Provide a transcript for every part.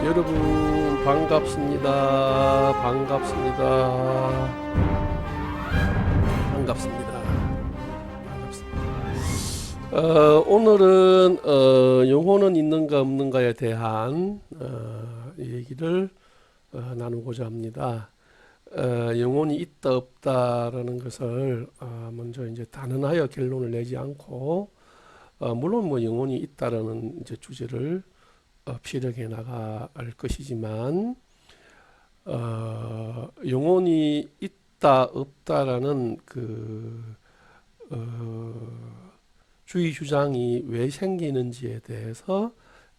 여러분 반갑습니다. 반갑습니다. 반갑습니다. 반갑습니다. 오늘은 영혼은 있는가 없는가에 대한 얘기를 나누고자 합니다. 영혼이 있다 없다라는 것을 먼저 이제 단언하여 결론을 내지 않고 물론 뭐 영혼이 있다라는 이제 주제를 피력해 나갈 것이지만 영혼이 있다 없다라는 그 주의 주장이 왜 생기는지에 대해서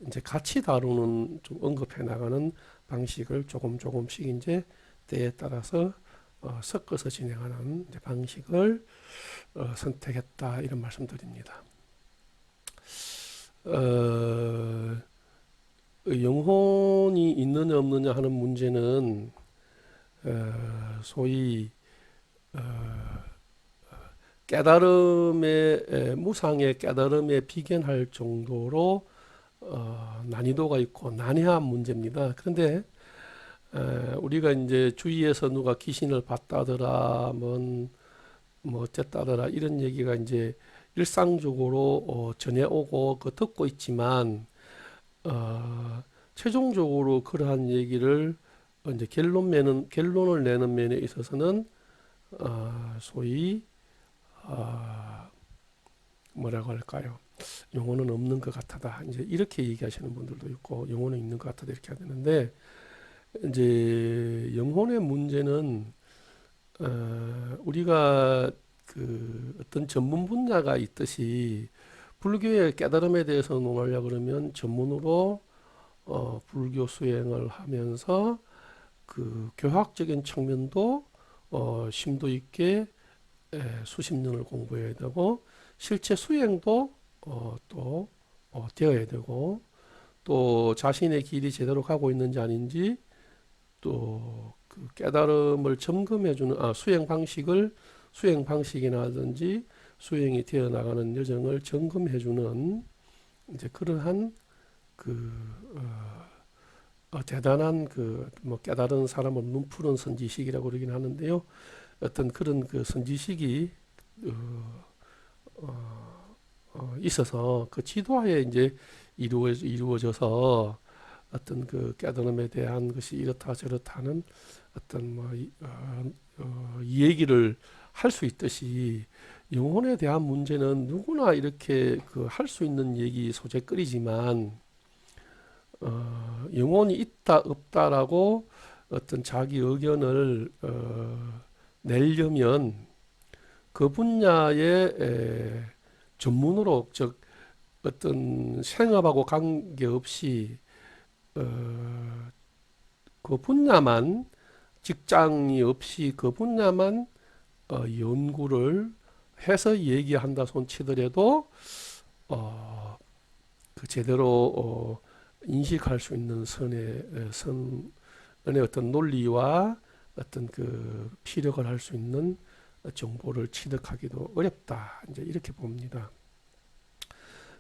이제 같이 다루는 좀 언급해 나가는 방식을 조금씩 이제 때에 따라서 섞어서 진행하는 이제 방식을 선택했다 이런 말씀드립니다. 영혼이 있느냐 없느냐 하는 문제는 소위 깨달음의 무상의 깨달음에 비견할 정도로 난이도가 있고 난해한 문제입니다. 그런데 우리가 이제 주위에서 누가 귀신을 봤다더라, 뭐 어쨌다더라 이런 얘기가 이제 일상적으로 전해오고 그 듣고 있지만 최종적으로 그러한 얘기를 이제 결론을 내는 면에 있어서는 소위 뭐라고 할까요? 영혼은 없는 것 같다. 이제 이렇게 얘기하시는 분들도 있고 영혼은 있는 것 같다 이렇게 하는데 이제 영혼의 문제는 우리가 그 어떤 전문 분야가 있듯이 불교의 깨달음에 대해서 논하려고 그러면 전문으로 불교 수행을 하면서 그 교학적인 측면도 심도 있게 수십 년을 공부해야 되고 실제 수행도 또 되어야 되고 또 자신의 길이 제대로 가고 있는지 아닌지 또 그 깨달음을 점검해주는 수행 방식이라든지 수행이 되어 나가는 여정을 점검해주는 이제 그러한 그 대단한 그 뭐 깨달은 사람을 눈푸른 선지식이라고 그러긴 하는데요. 어떤 그런 그 선지식이 있어서 그 지도하에 이제 이루어져서 어떤 그 깨달음에 대한 것이 이렇다 저렇다는 어떤 뭐 이 얘기를 할 수 있듯이 영혼에 대한 문제는 누구나 이렇게 그 할 수 있는 얘기 소재거리지만 영혼이 있다 없다라고 어떤 자기 의견을 내려면 그 분야의 전문으로 즉 어떤 생업하고 관계없이 그 분야만 직장이 없이 그 분야만 연구를 해서 얘기한다 손치더라도 그 제대로 인식할 수 있는 선의 어떤 논리와 어떤 그 피력을 할 수 있는 정보를 취득하기도 어렵다. 이제 이렇게 봅니다.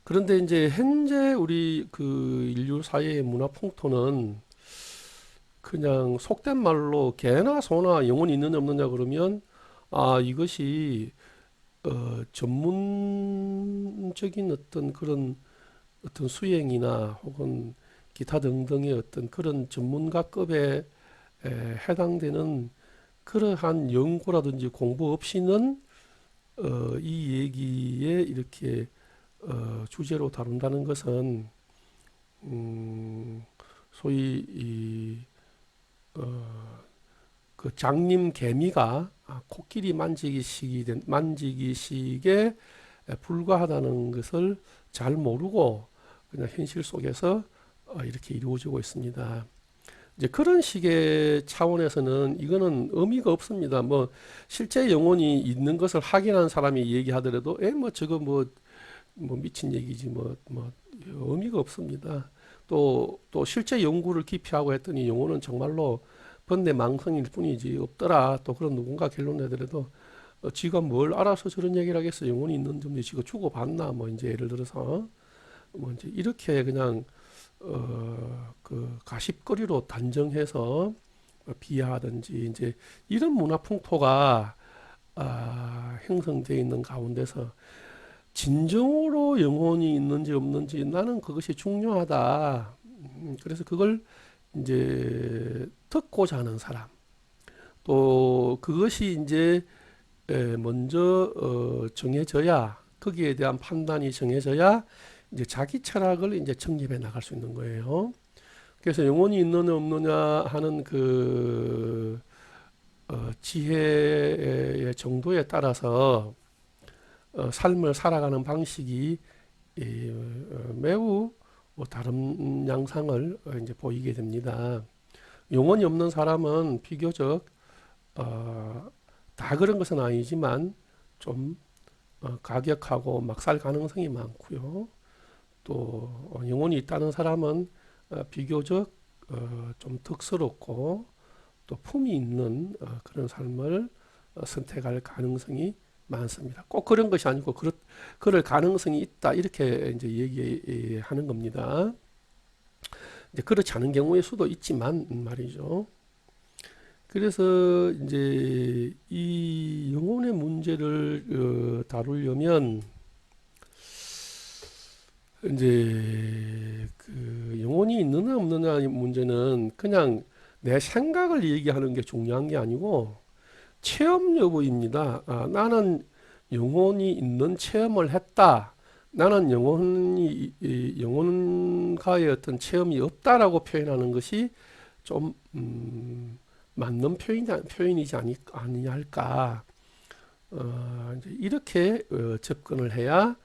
그런데 이제 현재 우리 그 인류 사회의 문화 풍토는 그냥 속된 말로 개나 소나 영혼이 있느냐 없느냐 그러면 이것이 전문적인 어떤 그런 어떤 수행이나 혹은 기타 등등의 어떤 그런 전문가급에 해당되는 그러한 연구라든지 공부 없이는 이 얘기에 이렇게 주제로 다룬다는 것은 소위 그 장님 개미가 코끼리 만지기식에 불과하다는 것을 잘 모르고 그냥 현실 속에서 이렇게 이루어지고 있습니다. 이제 그런 식의 차원에서는 이거는 의미가 없습니다. 뭐 실제 영혼이 있는 것을 확인한 사람이 얘기하더라도 뭐 저거 뭐 미친 얘기지 뭐 의미가 없습니다. 또 실제 연구를 깊이 하고 했더니 영혼은 정말로 번뇌망성일 뿐이지 없더라. 또 그런 누군가 결론 내더라도 지가 뭘 알아서 저런 얘기를 하겠어. 영혼이 있는 점도 지가 주고받나 뭐 이제 예를 들어서 뭐 이제 이렇게 그냥 그 가십거리로 단정해서 비하하든지 이제 이런 문화 풍토가 형성되어 있는 가운데서 진정으로 영혼이 있는지 없는지 나는 그것이 중요하다. 그래서 그걸 이제 듣고자 하는 사람, 또 그것이 이제 먼저 정해져야, 거기에 대한 판단이 정해져야 이제 자기 철학을 이제 정립해 나갈 수 있는 거예요. 그래서 영혼이 있느냐 없느냐 하는 그 지혜의 정도에 따라서 삶을 살아가는 방식이 매우 다른 양상을 이제 보이게 됩니다. 영혼이 없는 사람은 비교적 다 그런 것은 아니지만 좀 가격하고 막 살 가능성이 많고요. 또 영혼이 있다는 사람은 비교적 좀 덕스럽고 또 품이 있는 그런 삶을 선택할 가능성이 많습니다. 꼭 그런 것이 아니고 그럴 가능성이 있다 이렇게 이제 얘기하는 겁니다. 이제 그렇지 않은 경우의 수도 있지만 말이죠. 그래서 이제 이 영혼의 문제를 다루려면 이제 그 영혼이 있느냐 없느냐 문제는 그냥 내 생각을 얘기하는 게 중요한 게 아니고 체험 여부입니다. 나는 영혼이 있는 체험을 했다. 나는 영혼과의 어떤 체험이 없다라고 표현하는 것이 좀 맞는 표현이지 아니냐 할까. 이제 이렇게 접근을 해야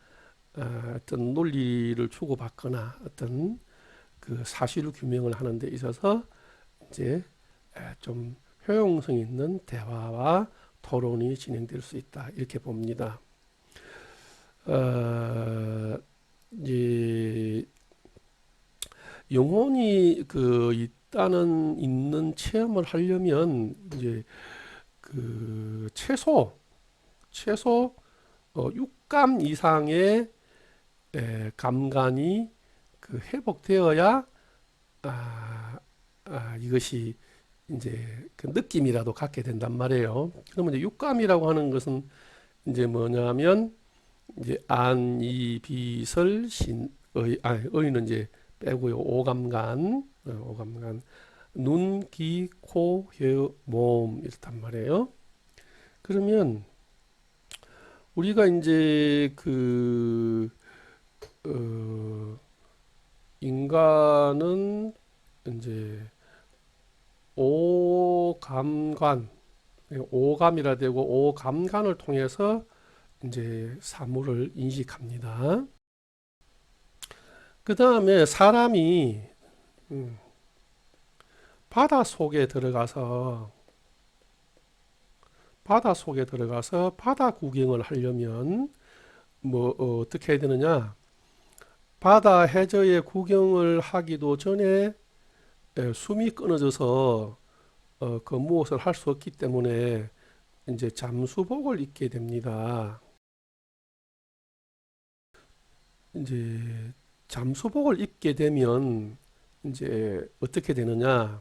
어떤 논리를 주고받거나 어떤 그 사실 규명을 하는 데 있어서 이제 좀 효용성 있는 대화와 토론이 진행될 수 있다 이렇게 봅니다. 이제 영혼이 그 있는 체험을 하려면 이제 그 최소 6감 이상의 감관이 그 회복되어야 이것이 이제 그 느낌이라도 갖게 된단 말이에요. 그러면 이제 육감이라고 하는 것은 이제 뭐냐면 이제 안, 이, 비, 설, 신, 의는 이제 빼고요. 오감간, 눈, 귀, 코, 혀, 몸 이렇단 말이에요. 그러면 우리가 이제 그 인간은 이제 오감관, 오감이라 되고 오감관을 통해서 이제 사물을 인식합니다. 그 다음에 사람이 바다 속에 들어가서 바다 구경을 하려면 뭐 어떻게 해야 되느냐? 바다 해저의 구경을 하기도 전에 숨이 끊어져서 그 무엇을 할 수 없기 때문에 이제 잠수복을 입게 됩니다. 이제 잠수복을 입게 되면 이제 어떻게 되느냐?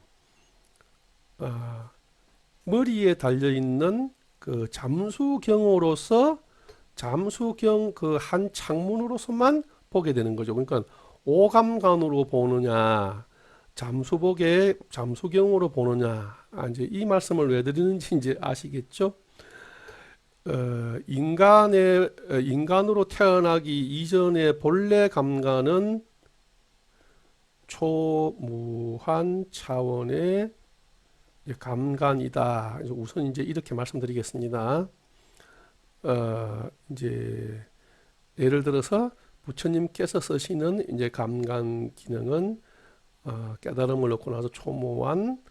머리에 달려 있는 그 잠수경으로서 잠수경 그 한 창문으로서만 보게 되는 거죠. 그러니까 오감관으로 보느냐, 잠수경으로 보느냐. 이제 이 말씀을 왜 드리는지 이제 아시겠죠? 인간으로 태어나기 이전의 본래 감관은 초무한 차원의 감관이다. 우선 이제 이렇게 말씀드리겠습니다. 이제 예를 들어서 부처님께서 쓰시는 이제 감관 기능은 깨달음을 얻고 나서 초무한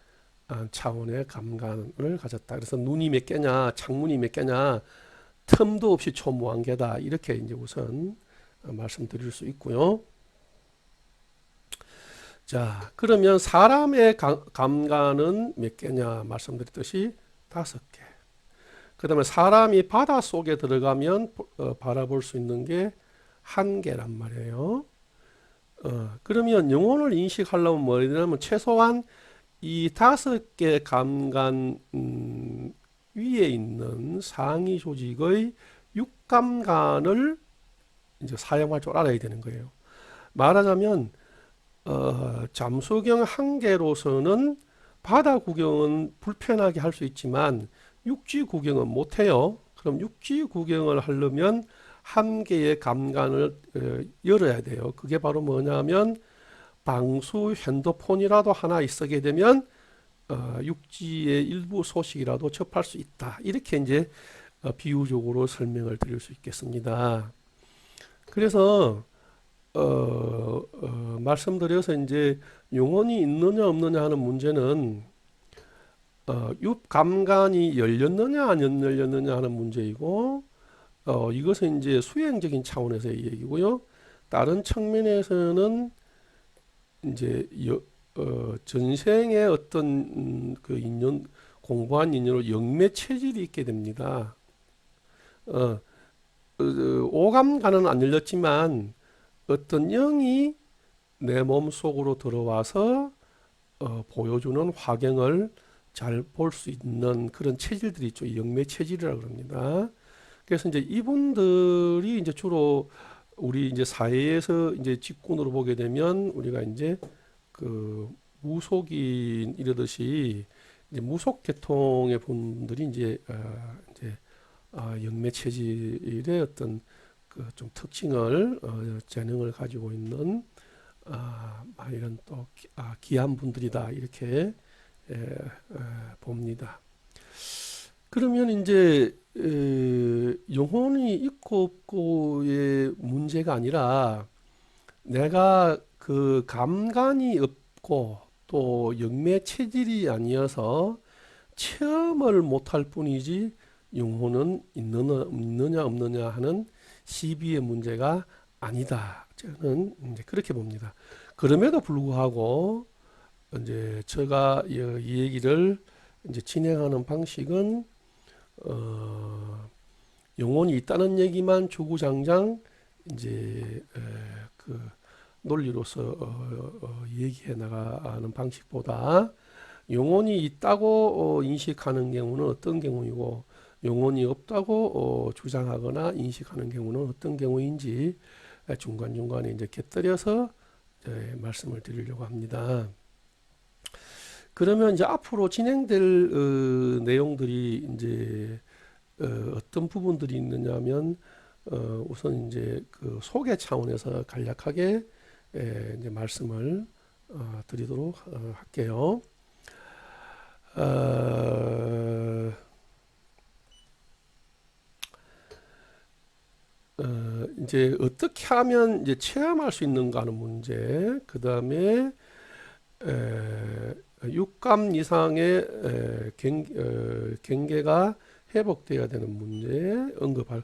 차원의 감관을 가졌다. 그래서 눈이 몇 개냐, 창문이 몇 개냐, 틈도 없이 초무한 게다. 이렇게 이제 우선 말씀드릴 수 있고요. 자, 그러면 사람의 감관은 몇 개냐 말씀드렸듯이 5개. 그 다음에 사람이 바닷속에 들어가면 바라볼 수 있는 게 1개란 말이에요. 그러면 영혼을 인식하려면 뭐 되냐면 최소한 이 5개 감관 위에 있는 상위 조직의 육감관을 이제 사용할 줄 알아야 되는 거예요. 말하자면 잠수경 1개로서는 바다 구경은 불편하게 할 수 있지만 육지 구경은 못해요. 그럼 육지 구경을 하려면 1개의 감관을 열어야 돼요. 그게 바로 뭐냐면 방수 핸드폰이라도 하나 있게 되면 육지의 일부 소식이라도 접할 수 있다. 이렇게 이제 비유적으로 설명을 드릴 수 있겠습니다. 그래서 말씀드려서 이제 영혼이 있느냐 없느냐 하는 문제는 육감관이 열렸느냐 안 열렸느냐 하는 문제이고 이것은 이제 수행적인 차원에서의 얘기고요. 다른 측면에서는 이제 전생의 어떤 그 인연 공부한 인연으로 영매 체질이 있게 됩니다. 오감관은 안 열렸지만 어떤 영이 내 몸 속으로 들어와서 보여주는 화경을 잘 볼 수 있는 그런 체질들이 있죠. 영매 체질이라고 합니다. 그래서 이제 이분들이 이제 주로 우리 이제 사회에서 이제 직군으로 보게 되면 우리가 이제 그 무속인 이러듯이 이제 무속 계통의 분들이 이제 영매 체질의 어떤 그 좀 특징을 재능을 가지고 있는 이런 또 귀한 분들이다 이렇게 봅니다. 그러면 이제 영혼이 있고 없고의 문제가 아니라 내가 그 감관이 없고 또 영매 체질이 아니어서 체험을 못할 뿐이지 영혼은 있느냐 없느냐 하는 시비의 문제가 아니다. 저는 이제 그렇게 봅니다. 그럼에도 불구하고 이제 제가 이 얘기를 이제 진행하는 방식은 영혼이 있다는 얘기만 주구장창 이제 그 논리로서 얘기해 나가는 방식보다 영혼이 있다고 인식하는 경우는 어떤 경우이고 영혼이 없다고 주장하거나 인식하는 경우는 어떤 경우인지 중간중간에 이제 곁들여서 말씀을 드리려고 합니다. 그러면 이제 앞으로 진행될 내용들이 이제 어떤 부분들이 있느냐면 우선 이제 그 소개 차원에서 간략하게 이제 말씀을 드리도록 할게요. 이제 어떻게 하면 이제 체험할 수 있는가 하는 문제, 그 다음에 육감 이상의 경계가 회복되어야 되는 문제 언급할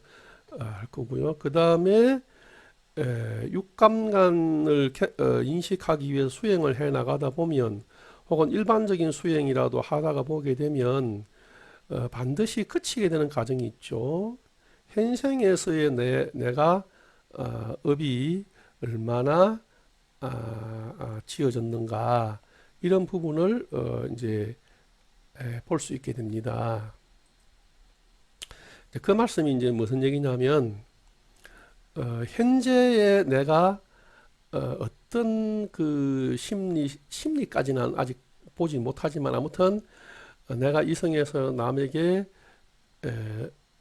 거고요. 그 다음에 육감관을 인식하기 위해서 수행을 해 나가다 보면 혹은 일반적인 수행이라도 하다가 보게 되면 반드시 그치게 되는 과정이 있죠. 현생에서의 내가 업이 얼마나 지어졌는가 이런 부분을 이제 볼 수 있게 됩니다. 그 말씀이 이제 무슨 얘기냐면 현재의 내가 어떤 그 심리까지는 아직 보지 못하지만 아무튼 내가 이성에서 남에게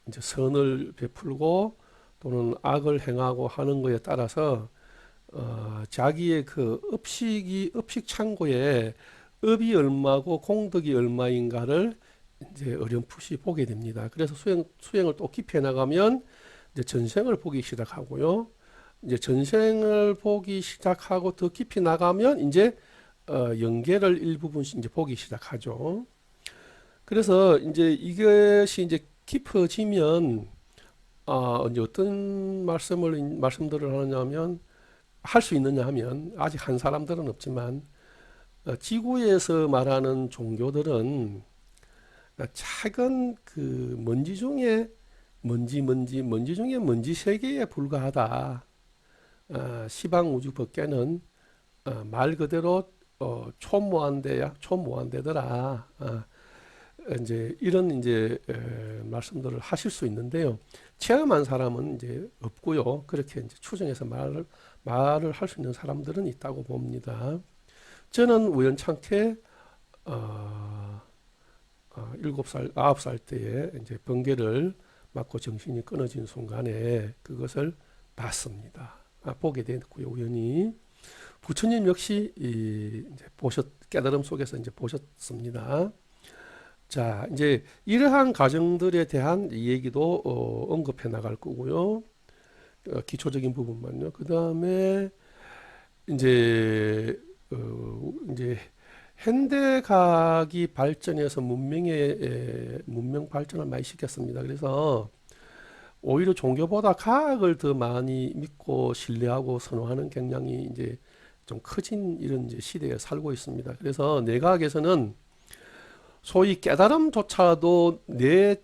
이제 선을 베풀고 또는 악을 행하고 하는 것에 따라서 자기의 그 업식 창고에 업이 얼마고 공덕이 얼마인가를 이제 어렴풋이 보게 됩니다. 그래서 수행을 또 깊이 해 나가면 이제 전생을 보기 시작하고요. 이제 전생을 보기 시작하고 더 깊이 나가면 이제 영계를 일부분씩 이제 보기 시작하죠. 그래서 이제 이것이 이제 깊어지면 이제 어떤 말씀들을 하느냐면 할 수 있느냐 하면 아직 한 사람들은 없지만 지구에서 말하는 종교들은 작은 그 먼지 중에 먼지 중에 먼지 세계에 불과하다. 시방 우주 밖에는 말 그대로 초무한대더라. 이제 이런 이제 말씀들을 하실 수 있는데요. 체험한 사람은 이제 없고요. 그렇게 이제 추정해서 말을 할 수 있는 사람들은 있다고 봅니다. 저는 우연찮게 7살, 9살 때에 이제 번개를 맞고 정신이 끊어진 순간에 그것을 봤습니다. 보게 됐고요. 우연히 부처님 역시 이제 깨달음 속에서 이제 보셨습니다. 자, 이제 이러한 가정들에 대한 얘기도 언급해 나갈 거고요. 기초적인 부분만요. 그 다음에 이제 현대과학이 발전해서 문명 발전을 많이 시켰습니다. 그래서 오히려 종교보다 과학을 더 많이 믿고 신뢰하고 선호하는 경향이 이제 좀 커진 이런 이제 시대에 살고 있습니다. 그래서 내과학에서는 소위 깨달음조차도 내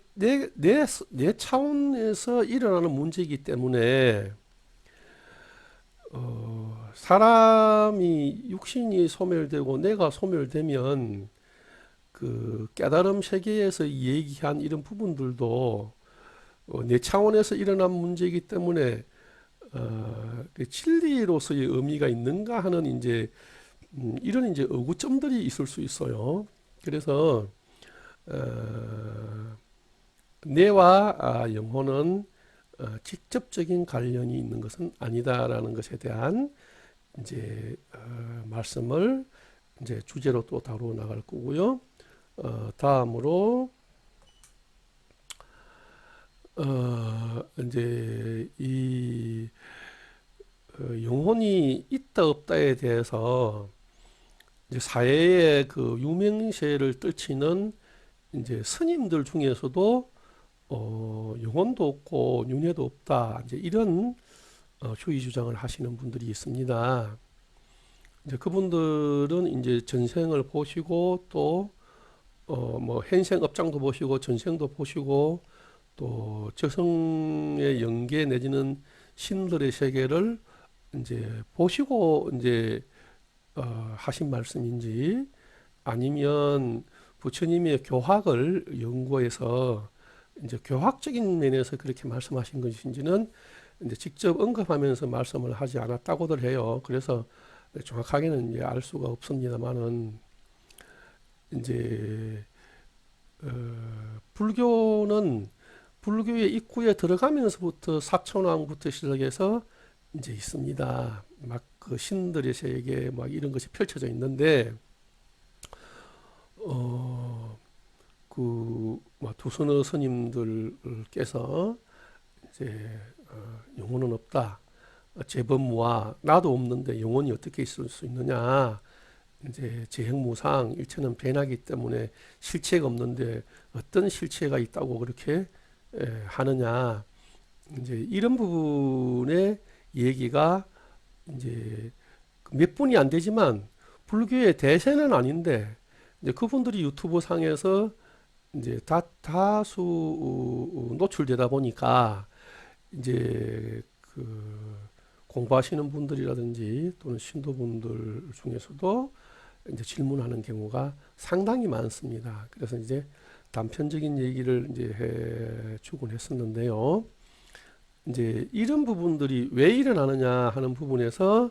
차원에서 일어나는 문제이기 때문에 사람이 육신이 소멸되고 내가 소멸되면 그 깨달음 세계에서 얘기한 이런 부분들도 내 차원에서 일어난 문제이기 때문에 그 진리로서의 의미가 있는가 하는 이제 이런 이제 의구점들이 있을 수 있어요. 그래서 뇌와 영혼은 직접적인 관련이 있는 것은 아니다라는 것에 대한 이제 말씀을 이제 주제로 또 다루어 나갈 거고요. 다음으로 이제 이 영혼이 있다 없다에 대해서 이제 사회의 그 유명세를 떨치는 이제 스님들 중에서도 영혼도 없고 윤회도 없다. 이제 이런 주의 주장을 하시는 분들이 있습니다. 이제 그분들은 이제 전생을 보시고 또 뭐 현생 업장도 보시고 전생도 보시고 또 저승의 영계 내지는 신들의 세계를 이제 보시고 이제 하신 말씀인지 아니면 부처님의 교학을 연구해서 이제 교학적인 면에서 그렇게 말씀하신 것인지는 이제 직접 언급하면서 말씀을 하지 않았다고들 해요. 그래서 정확하게는 이제 알 수가 없습니다만은 이제 불교의 입구에 들어가면서부터 사천왕부터 시작해서 이제 있습니다. 막 그 신들의 세계 막 이런 것이 펼쳐져 있는데 그 두서너 스님들께서 이제 영혼은 없다. 재범무아 나도 없는데 영혼이 어떻게 있을 수 있느냐. 이제 재행무상 일체는 변하기 때문에 실체가 없는데 어떤 실체가 있다고 그렇게 하느냐. 이제 이런 부분의 얘기가 이제 몇 분이 안 되지만 불교의 대세는 아닌데 이제 그분들이 유튜브 상에서 이제 다수 노출되다 보니까 이제 그 공부하시는 분들이라든지 또는 신도분들 중에서도 이제 질문하는 경우가 상당히 많습니다. 그래서 이제 단편적인 얘기를 이제 해주곤 했었는데요. 이제 이런 부분들이 왜 일어나느냐 하는 부분에서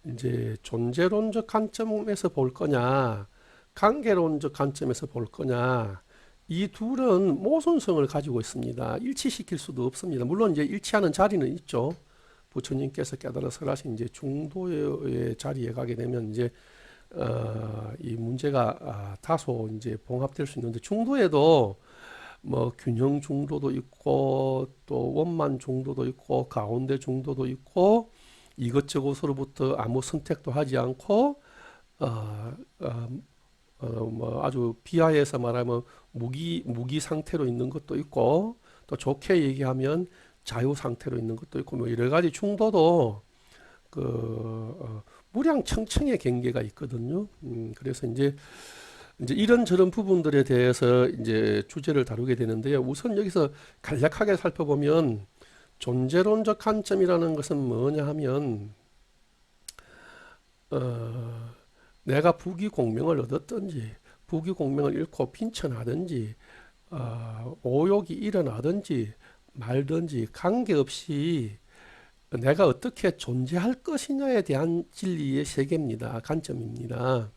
이제 존재론적 관점에서 볼 거냐, 관계론적 관점에서 볼 거냐, 이 둘은 모순성을 가지고 있습니다. 일치시킬 수도 없습니다. 물론 이제 일치하는 자리는 있죠. 부처님께서 깨달아 설하신 이제 중도의 자리에 가게 되면 이제 이 문제가 다소 이제 봉합될 수 있는데 중도에도 뭐 균형 중도도 있고 또 원만 중도도 있고 가운데 중도도 있고 이것저것으로부터 아무 선택도 하지 않고 뭐 아주 비하해서 말하면 무기 상태로 있는 것도 있고 또 좋게 얘기하면 자유 상태로 있는 것도 있고 뭐 여러 가지 중도도 무량청청의 경계가 있거든요. 그래서 이제 이런저런 부분들에 대해서 이제 주제를 다루게 되는데요. 우선 여기서 간략하게 살펴보면 존재론적 관점이라는 것은 뭐냐 하면 내가 부귀공명을 얻었든지 부귀공명을 잃고 빈천하든지 오욕이 일어나든지 말든지 관계없이 내가 어떻게 존재할 것이냐에 대한 진리의 세계입니다. 관점입니다.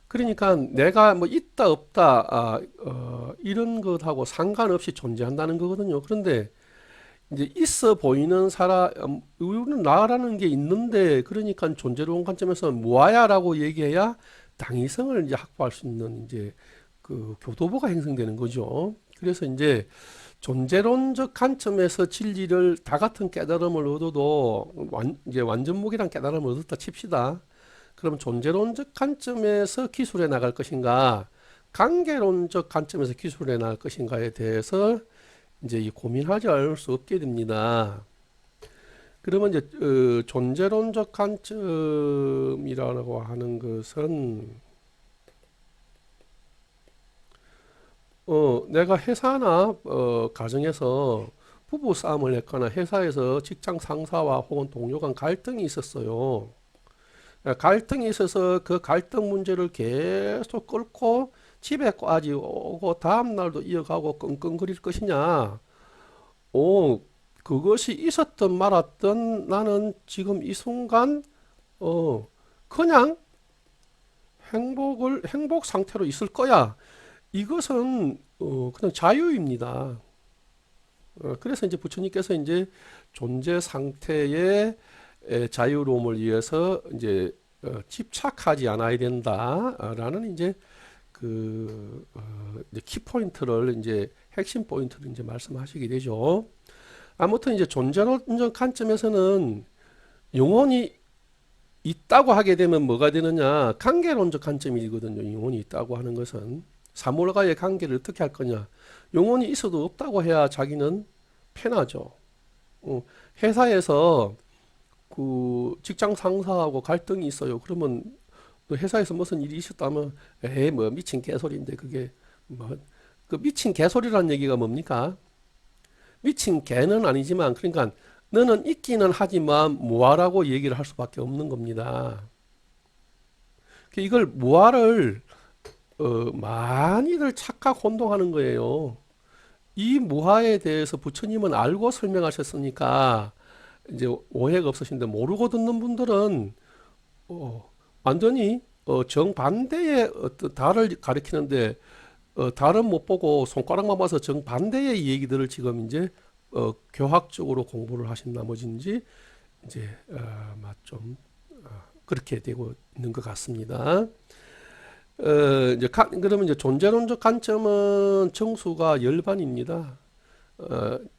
그러니까 내가 뭐 있다 없다 이런 것하고 상관없이 존재한다는 거거든요. 그런데 이제 있어 보이는 우리는 나라는 게 있는데, 그러니까 존재론 관점에서 무아야라고 얘기해야 당위성을 이제 확보할 수 있는 이제 그 교도보가 형성되는 거죠. 그래서 이제 존재론적 관점에서 진리를 다 같은 깨달음을 얻어도 이제 완전무결한 깨달음을 얻었다 칩시다. 그럼 존재론적 관점에서 기술해 나갈 것인가, 관계론적 관점에서 기술해 나갈 것인가에 대해서 이제 이 고민하지 않을 수 없게 됩니다. 그러면 이제 존재론적 관점이라고 하는 것은 내가 회사나 가정에서 부부 싸움을 했거나 회사에서 직장 상사와 혹은 동료 간 갈등이 있었어요. 갈등이 있어서 그 갈등 문제를 계속 끌고 집에까지 오고 다음 날도 이어가고 끙끙거릴 것이냐? 그것이 있었든 말았든 나는 지금 이 순간 그냥 행복 상태로 있을 거야. 이것은 그냥 자유입니다. 그래서 이제 부처님께서 이제 존재 상태의 자유로움을 위해서 이제 집착하지 않아야 된다라는 이제 이제 키포인트를 이제 핵심 포인트를 이제 말씀하시게 되죠. 아무튼 이제 존재론적 관점에서는 영혼이 있다고 하게 되면 뭐가 되느냐? 관계론적 관점이거든요. 영혼이 있다고 하는 것은 사물과의 관계를 어떻게 할 거냐? 영혼이 있어도 없다고 해야 자기는 편하죠. 회사에서 그 직장 상사하고 갈등이 있어요. 그러면 회사에서 무슨 일이 있었다면 뭐 미친 개소리인데 그게 뭐 그 미친 개소리라는 얘기가 뭡니까? 미친 개는 아니지만 그러니까 너는 있기는 하지만 무아라고 얘기를 할 수밖에 없는 겁니다. 이걸 무아를 많이들 착각 혼동하는 거예요. 이 무아에 대해서 부처님은 알고 설명하셨으니까 이제 오해가 없으신데, 모르고 듣는 분들은 완전히 정반대의 어떤 달을 가리키는데 달은 못 보고 손가락만 봐서 정반대의 얘기들을 지금 이제 교학적으로 공부를 하신 나머지인지 이제 좀 그렇게 되고 있는 것 같습니다. 그러면 이제 존재론적 관점은 정수가 열반입니다.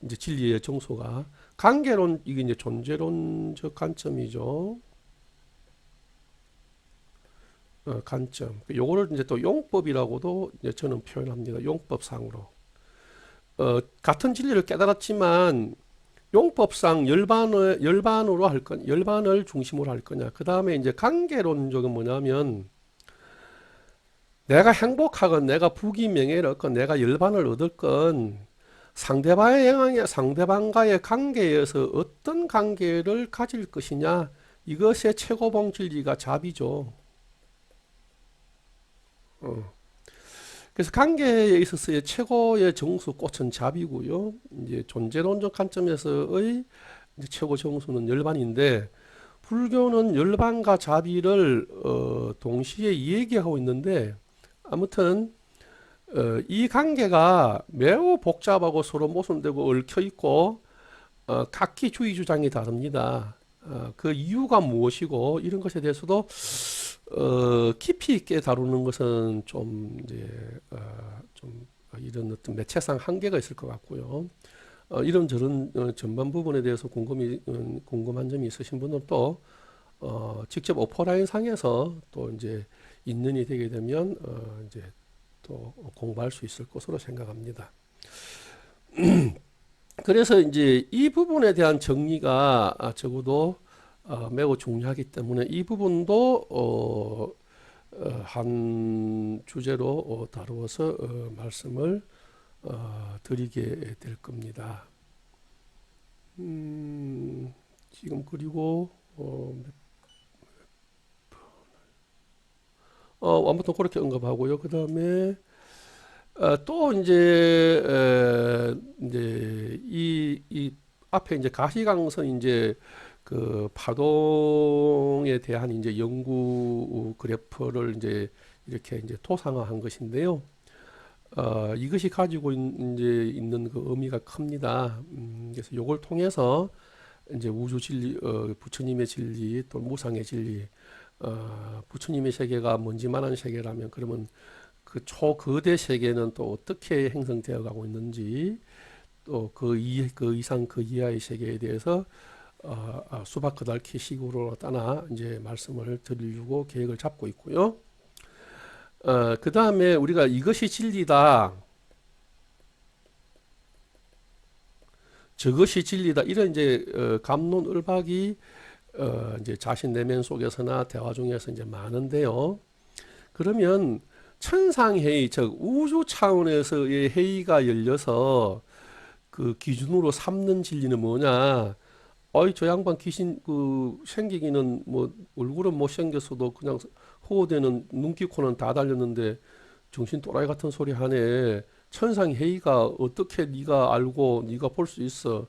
이제 진리의 정수가 관계론, 이게 이제 존재론적 관점이죠. 관점. 요거를 이제 또 용법이라고도 이제 저는 표현합니다. 용법상으로. 같은 진리를 깨달았지만 용법상 열반으로 할 거냐, 열반을 중심으로 할 거냐. 그 다음에 이제 관계론적은 뭐냐면 내가 행복하건 내가 부귀명예를 얻건 내가 열반을 얻을 건 상대방과의 관계에서 어떤 관계를 가질 것이냐, 이것의 최고봉 진리가 자비죠. 그래서 관계에 있어서의 최고의 정수 꽃은 자비고요. 이제 존재론적 관점에서의 이제 최고 정수는 열반인데, 불교는 열반과 자비를 동시에 얘기하고 있는데, 아무튼 이 관계가 매우 복잡하고 서로 모순되고 얽혀 있고 각기 주의 주장이 다릅니다. 그 이유가 무엇이고 이런 것에 대해서도 깊이 있게 다루는 것은 좀 이제 좀 이런 어떤 매체상 한계가 있을 것 같고요. 이런저런 전반 부분에 대해서 궁금한 점이 있으신 분은 또 직접 오프라인 상에서 또 이제 인연이 되게 되면 이제 또 공부할 수 있을 것으로 생각합니다. 그래서 이제 이 부분에 대한 정리가 적어도 매우 중요하기 때문에 이 부분도 한 주제로 다루어서 말씀을 드리게 될 겁니다. 지금 그리고 아무튼 그렇게 언급하고요. 그 다음에 또 이제 이 앞에 이제 가시광선 이제 그 파동에 대한 이제 연구 그래프를 이제 이렇게 이제 토상화한 것인데요. 이것이 가지고 이제 있는 그 의미가 큽니다. 그래서 이걸 통해서 이제 우주 진리, 부처님의 진리, 또 무상의 진리, 부처님의 세계가 먼지만한 세계라면 그러면 그 초거대 세계는 또 어떻게 형성되어 가고 있는지, 또 그 이상 그 이하의 세계에 대해서 수박 그달키 식으로 따나 이제 말씀을 드리려고 계획을 잡고 있고요. 그 다음에 우리가 이것이 진리다, 저것이 진리다, 이런 이제 갑론을박이 이제 자신 내면 속에서나 대화 중에서 이제 많은데요. 그러면 천상회의, 즉 우주 차원에서의 회의가 열려서 그 기준으로 삼는 진리는 뭐냐? 어이 저 양반 귀신 그 생기기는 뭐 얼굴은 못 생겼어도 그냥 호되는 눈기 코는 다 달렸는데 정신 또라이 같은 소리 하네. 천상회의가 어떻게 네가 알고 네가 볼 수 있어?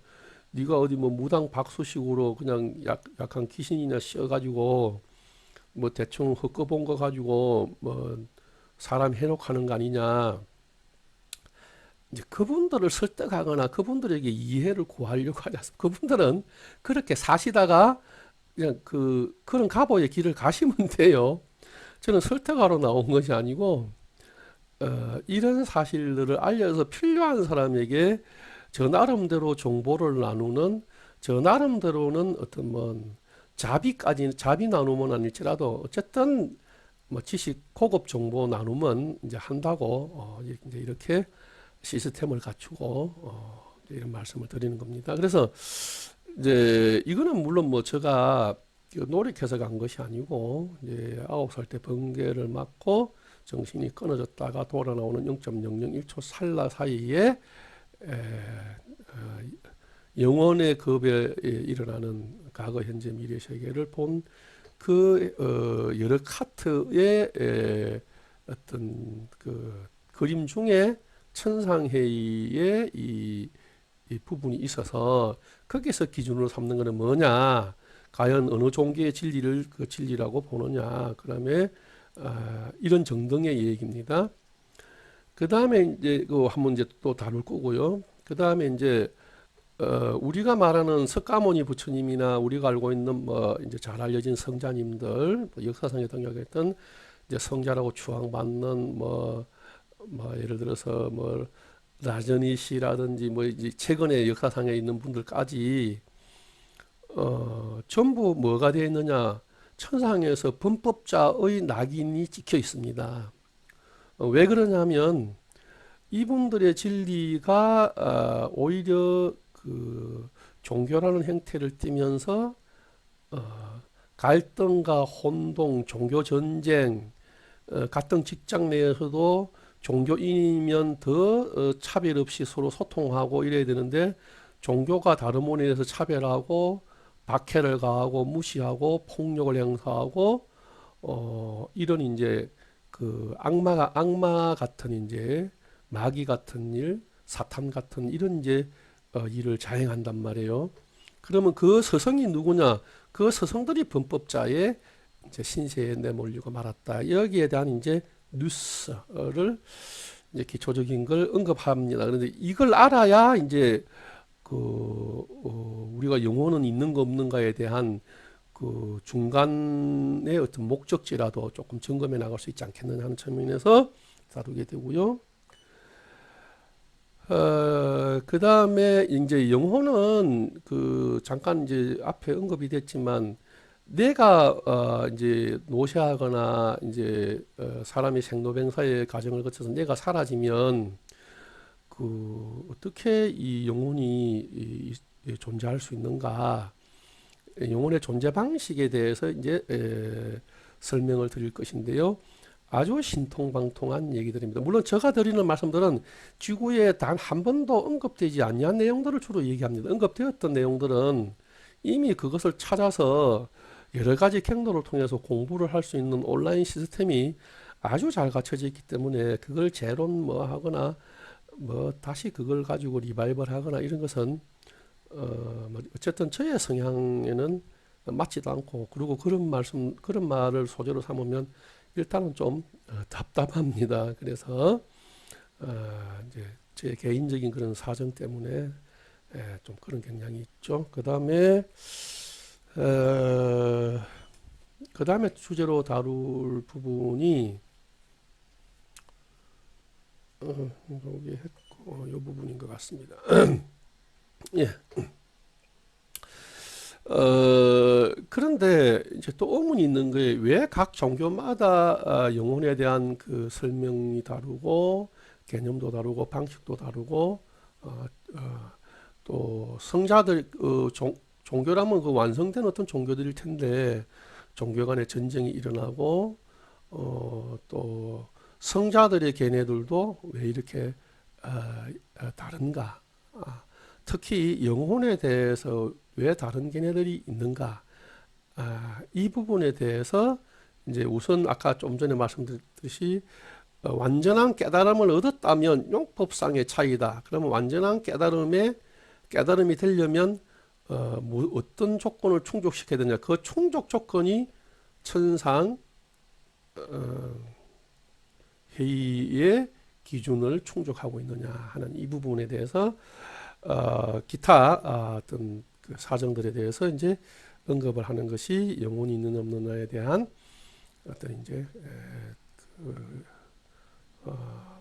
네가 어디 뭐 무당 박수식으로 그냥 약한 귀신이나 씌어가지고 뭐 대충 헛거본 거 가지고 뭐 사람 해독하는 거 아니냐? 이제 그분들을 설득하거나 그분들에게 이해를 구하려고 하지 않습니까? 그분들은 그렇게 사시다가 그냥 그런 가보의 길을 가시면 돼요. 저는 설득하러 나온 것이 아니고 이런 사실들을 알려서 필요한 사람에게 저 나름대로 정보를 나누는, 저 나름대로는 어떤 뭐 자비 나눔은 아닐지라도 어쨌든 뭐 지식 고급 정보 나눔은 이제 한다고 이제 이렇게 시스템을 갖추고 이런 말씀을 드리는 겁니다. 그래서 이제 이거는 물론 뭐 제가 노력해서 간 것이 아니고 이제 9살 때 번개를 맞고 정신이 끊어졌다가 돌아 나오는 0.001초 찰나 사이에 영혼의 급에 일어나는 과거, 현재, 미래 세계를 본 그 여러 카트의 어떤 그 그림 중에 천상회의의 이 부분이 있어서 거기서 기준으로 삼는 것은 뭐냐? 과연 어느 종교의 진리를 그 진리라고 보느냐? 그다음에 이런 정등의 얘기입니다. 그 다음에 이제 그 한번 이제 또 다룰 거고요. 그 다음에 이제 우리가 말하는 석가모니 부처님이나 우리가 알고 있는 뭐 이제 잘 알려진 성자님들, 뭐 역사상에 등장했던 이제 성자라고 추앙받는 뭐 예를 들어서 뭐 라저니 씨라든지 뭐 이제 최근에 역사상에 있는 분들까지 전부 뭐가 되어 있느냐? 천상에서 범법자의 낙인이 찍혀 있습니다. 왜 그러냐면 이분들의 진리가 오히려 그 종교라는 형태를 띠면서 갈등과 혼동, 종교 전쟁, 같은 직장 내에서도 종교인이면 더 차별 없이 서로 소통하고 이래야 되는데 종교가 다른 분에 대해서 차별하고 박해를 가하고 무시하고 폭력을 행사하고 이런 이제 그 악마 같은 이제 마귀 같은 일, 사탄 같은 이런 이제 일을 자행한단 말이에요. 그러면 그 서성이 누구냐? 그 서성들이 범법자의 이제 신세에 내몰리고 말았다. 여기에 대한 이제 뉴스를 이제 기초적인 걸 언급합니다. 그런데 이걸 알아야 이제 그 우리가 영혼은 있는 거 없는가에 대한 그 중간의 어떤 목적지라도 조금 점검해 나갈 수 있지 않겠느냐 하는 측면에서 다루게 되고요. 그 다음에 이제 영혼은 그 잠깐 이제 앞에 언급이 됐지만 내가 이제 노쇠하거나 이제 사람이 생로병사의 과정을 거쳐서 내가 사라지면 그 어떻게 이 영혼이 존재할 수 있는가? 영혼의 존재 방식에 대해서 이제 설명을 드릴 것인데요. 아주 신통방통한 얘기들입니다. 물론 제가 드리는 말씀들은 지구에 단 한 번도 언급되지 않는 내용들을 주로 얘기합니다. 언급되었던 내용들은 이미 그것을 찾아서 여러 가지 경로를 통해서 공부를 할 수 있는 온라인 시스템이 아주 잘 갖춰져 있기 때문에 그걸 재론 뭐 하거나 뭐 다시 그걸 가지고 리바이벌 하거나 이런 것은 뭐 어쨌든 저의 성향에는 맞지도 않고, 그리고 그런 말을 소재로 삼으면 일단은 좀 답답합니다. 그래서 이제 제 개인적인 그런 사정 때문에 좀 그런 경향이 있죠. 그 다음에 주제로 다룰 부분이 여기 했고 이 부분인 것 같습니다. 예. 그런데 이제 또 의문이 있는 거에, 왜 각 종교마다 영혼에 대한 그 설명이 다르고 개념도 다르고 방식도 다르고 어, 어, 또 성자들 종교라면 그 완성된 어떤 종교들일 텐데 종교 간의 전쟁이 일어나고 또 성자들의 걔네들도 왜 이렇게 다른가? 특히 영혼에 대해서 왜 다른 걔네들이 있는가? 이 부분에 대해서 이제 우선 아까 좀 전에 말씀드렸듯이 완전한 깨달음을 얻었다면 용법상의 차이다. 그러면 완전한 깨달음이 되려면 어떤 조건을 충족시켜야 되냐? 그 충족 조건이 천상 회의의 기준을 충족하고 있느냐 하는 이 부분에 대해서 기타 어떤 그 사정들에 대해서 이제 언급을 하는 것이 영혼이 있느냐 없느냐에 대한 어떤 이제 그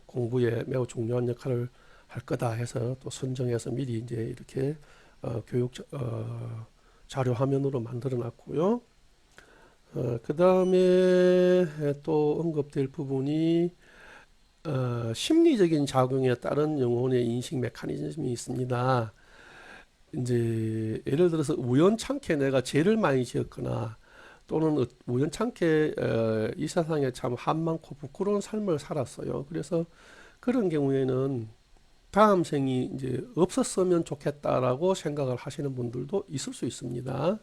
공부에 매우 중요한 역할을 할 거다 해서 또 선정해서 미리 이제 이렇게 교육 자료 화면으로 만들어 놨고요. 그 다음에 또 언급될 부분이 심리적인 작용에 따른 영혼의 인식 메커니즘이 있습니다. 이제 예를 들어서 우연찮게 내가 죄를 많이 지었거나 또는 우연찮게 이 세상에 참 한많고 부끄러운 삶을 살았어요. 그래서 그런 경우에는 다음 생이 이제 없었으면 좋겠다라고 생각을 하시는 분들도 있을 수 있습니다.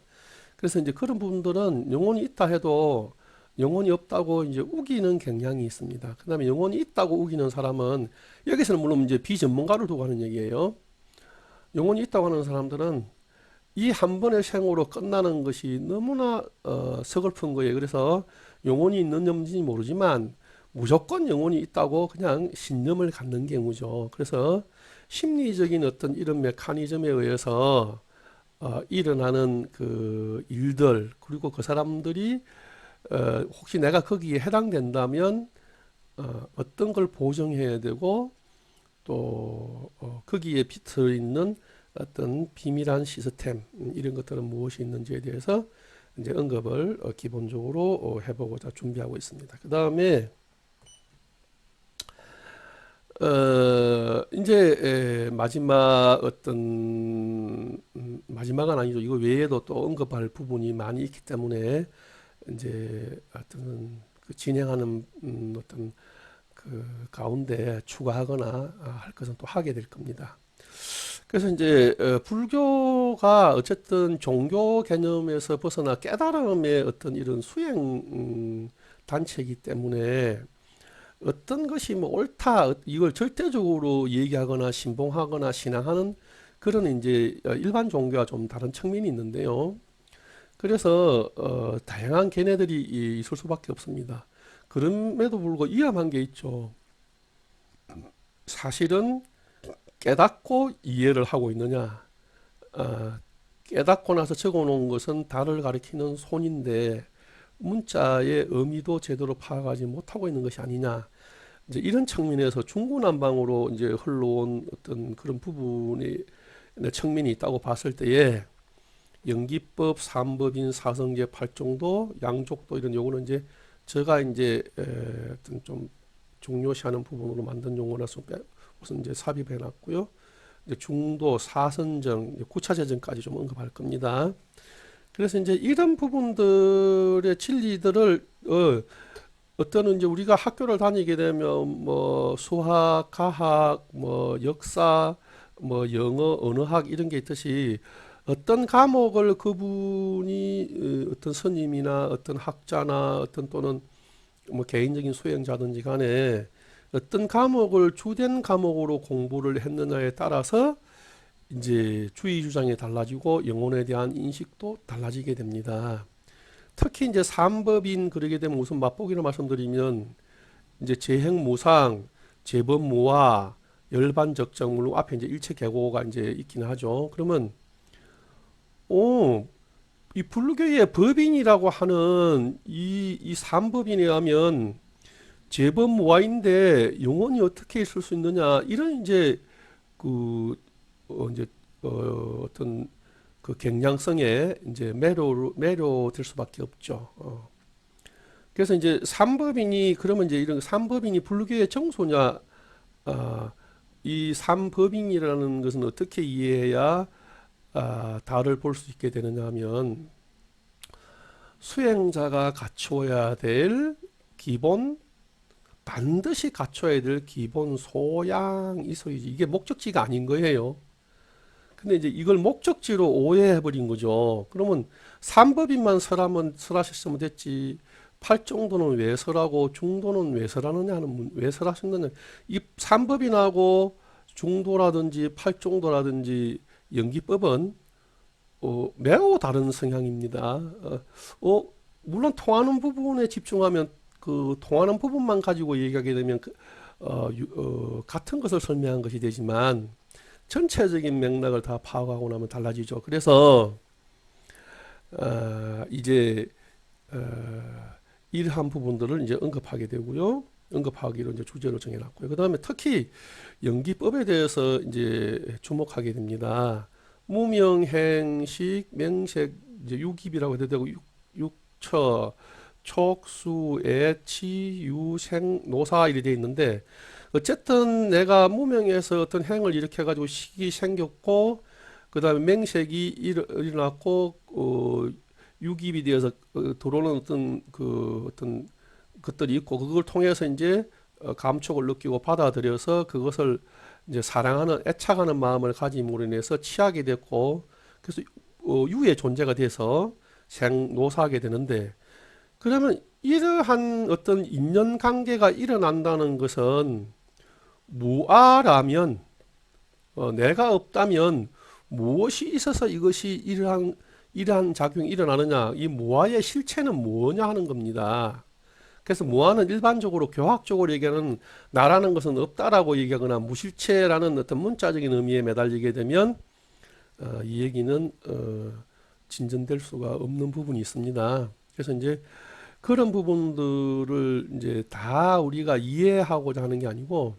그래서 이제 그런 분들은 영혼이 있다 해도 영혼이 없다고 이제 우기는 경향이 있습니다. 그 다음에 영혼이 있다고 우기는 사람은, 여기서는 물론 이제 비전문가를 두고 하는 얘기예요. 영혼이 있다고 하는 사람들은 이 한 번의 생으로 끝나는 것이 너무나 서글픈 거예요. 그래서 영혼이 있는지 없는지 모르지만 무조건 영혼이 있다고 그냥 신념을 갖는 경우죠. 그래서 심리적인 어떤 이런 메커니즘에 의해서 일어나는 그 일들, 그리고 그 사람들이 혹시 내가 거기에 해당된다면 어떤 걸 보정해야 되고, 또 거기에 비틀어 있는 어떤 비밀한 시스템, 이런 것들은 무엇이 있는지에 대해서 이제 언급을 기본적으로 해보고자 준비하고 있습니다. 그 다음에 이제 마지막 마지막은 아니죠. 이거 외에도 또 언급할 부분이 많이 있기 때문에 이제 어떤 그 진행하는 어떤 그 가운데 추가하거나 할 것은 또 하게 될 겁니다. 그래서 이제 불교가 어쨌든 종교 개념에서 벗어나 깨달음의 어떤 이런 수행 단체이기 때문에 어떤 것이 뭐 옳다 이걸 절대적으로 얘기하거나 신봉하거나 신앙하는 그런 이제 일반 종교와 좀 다른 측면이 있는데요. 그래서 다양한 견해들이 있을 수밖에 없습니다. 그럼에도 불구하고 위험한 게 있죠. 사실은 깨닫고 이해를 하고 있느냐, 깨닫고 나서 적어놓은 것은 달을 가리키는 손인데 문자의 의미도 제대로 파악하지 못하고 있는 것이 아니냐. 이제 이런 측면에서 중구난방으로 이제 흘러온 어떤 그런 부분의 측면이 있다고 봤을 때에 영기법, 삼법인, 사성제, 팔종도, 양족도 이런 요거는 이제 제가 이제 어떤 좀 중요시하는 부분으로 만든 용어라서 우선 이제 삽입해 놨고요. 이제 중도, 사선정, 구차재정까지 좀 언급할 겁니다. 그래서 이제 이런 부분들의 진리들을 어떤 이제 우리가 학교를 다니게 되면 뭐 수학, 과학, 뭐 역사, 뭐 영어, 언어학 이런 게 있듯이 어떤 과목을 그분이 어떤 스님이나 어떤 학자나 어떤 또는 뭐 개인적인 수행자든지 간에 어떤 과목을 주된 과목으로 공부를 했느냐에 따라서 이제 주의 주장이 달라지고 영혼에 대한 인식도 달라지게 됩니다. 특히 이제 삼법인 그러게 되면 우선 맛보기로 말씀드리면 이제 재행무상, 재범무화, 열반적정 물론 앞에 이제 일체계고가 이제 있긴 하죠. 그러면 이 불교의 법인이라고 하는 이 삼법인에 의하면 재범무화인데 영혼이 어떻게 있을 수 있느냐 이런 이제 그 이제 어떤 그 경량성에 이제 매료될 수밖에 없죠. 그래서 이제 삼법인이 그러면 이제 이런 삼법인이 불교의 정소냐? 이 삼법인이라는 것은 어떻게 이해해야 달을 볼 수 있게 되느냐 하면 수행자가 갖추어야 될 기본 반드시 갖춰야 될 기본 소양이 있어야지. 이게 목적지가 아닌 거예요. 근데 이제 이걸 목적지로 오해해 버린 거죠. 그러면 삼법인만 설하셨으면 됐지. 팔정도는 왜 설하고 중도는 왜 설하느냐 하는 왜 설하셨느냐. 이 삼법인하고 중도라든지 팔정도라든지 연기법은 매우 다른 성향입니다. 물론 통하는 부분에 집중하면 그 통하는 부분만 가지고 얘기하게 되면 같은 것을 설명한 것이 되지만 전체적인 맥락을 다 파악하고 나면 달라지죠. 그래서 이제 이러한 부분들을 이제 언급하게 되고요. 언급하기로 이제 주제로 정해놨고요. 그 다음에 특히 연기법에 대해서 이제 주목하게 됩니다. 무명행식, 명색, 이제 유깁이라고 해도 되고 육처, 촉수, 애치, 유생, 노사 이렇게 돼 있는데 어쨌든 내가 무명에서 어떤 행을 일으켜 가지고 식이 생겼고 그 다음에 맹색이 일어났고 유깁이 되어서 들어오는 어떤 것들이 있고 그걸 통해서 이제 감촉을 느끼고 받아들여서 그것을 이제 사랑하는 애착하는 마음을 가짐으로 인해서 취하게 됐고 그래서 유의 존재가 돼서 생노사하게 되는데 그러면 이러한 어떤 인연 관계가 일어난다는 것은 무아라면 내가 없다면 무엇이 있어서 이것이 이러한 작용이 일어나느냐 이 무아의 실체는 뭐냐 하는 겁니다. 그래서 무아는 일반적으로 교학적으로 얘기하는 나라는 것은 없다라고 얘기하거나 무실체라는 어떤 문자적인 의미에 매달리게 되면 이 얘기는 진전될 수가 없는 부분이 있습니다. 그래서 이제 그런 부분들을 이제 다 우리가 이해하고자 하는 게 아니고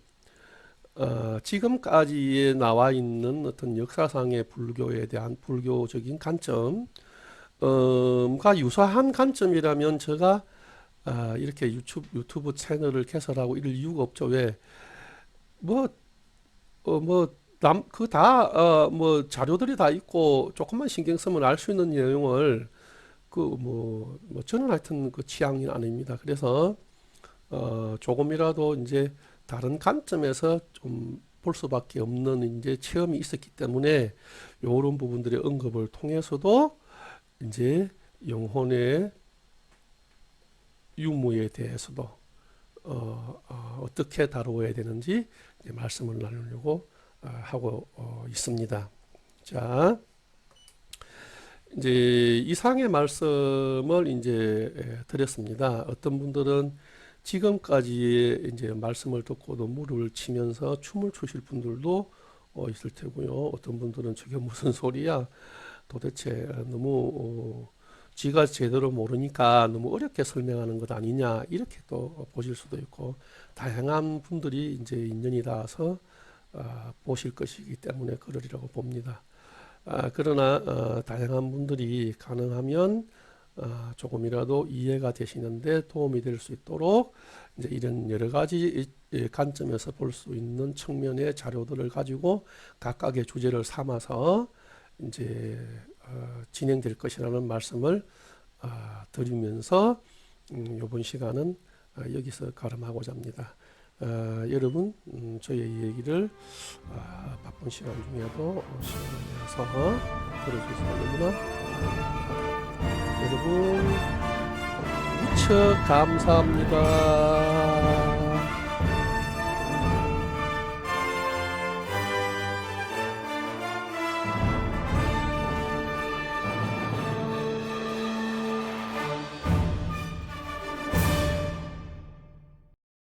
지금까지에 나와 있는 어떤 역사상의 불교에 대한 불교적인 관점 가 유사한 관점이라면 제가 이렇게 유튜브 채널을 개설하고 이럴 이유가 없죠. 왜? 뭐, 뭐, 자료들이 다 있고, 조금만 신경 쓰면 알 수 있는 내용을, 저는 하여튼 그 취향이 아닙니다. 그래서, 조금이라도 이제 다른 관점에서 좀 볼 수밖에 없는 이제 체험이 있었기 때문에, 요런 부분들의 언급을 통해서도 이제 영혼의 유무에 대해서도 떻게 다루어야 되는지 말씀을 나누려고 하고 있습니다. 자, 이제 이상의 말씀을 이제 드렸습니다. 어떤 분들은 지금까지의 이제 말씀을 듣고도 무릎을 치면서 춤을 추실 분들도 있을 테고요. 어떤 분들은 저게 무슨 소리야? 도대체 너무 지가 제대로 모르니까 너무 어렵게 설명하는 것 아니냐 이렇게 또 보실 수도 있고 다양한 분들이 이제 인연이 닿아서 보실 것이기 때문에 그러리라고 봅니다. 그러나 다양한 분들이 가능하면 조금이라도 이해가 되시는데 도움이 될 수 있도록 이제 이런 여러 가지 관점에서 볼 수 있는 측면의 자료들을 가지고 각각의 주제를 삼아서 이제 진행될 것이라는 말씀을 드리면서 이번 시간은 여기서 가름하고자 합니다. 여러분 저희의 얘기를 바쁜 시간 중에도 시간을 내서 들어주셔서 너무나 감사합니다. 여러분 무척 감사합니다.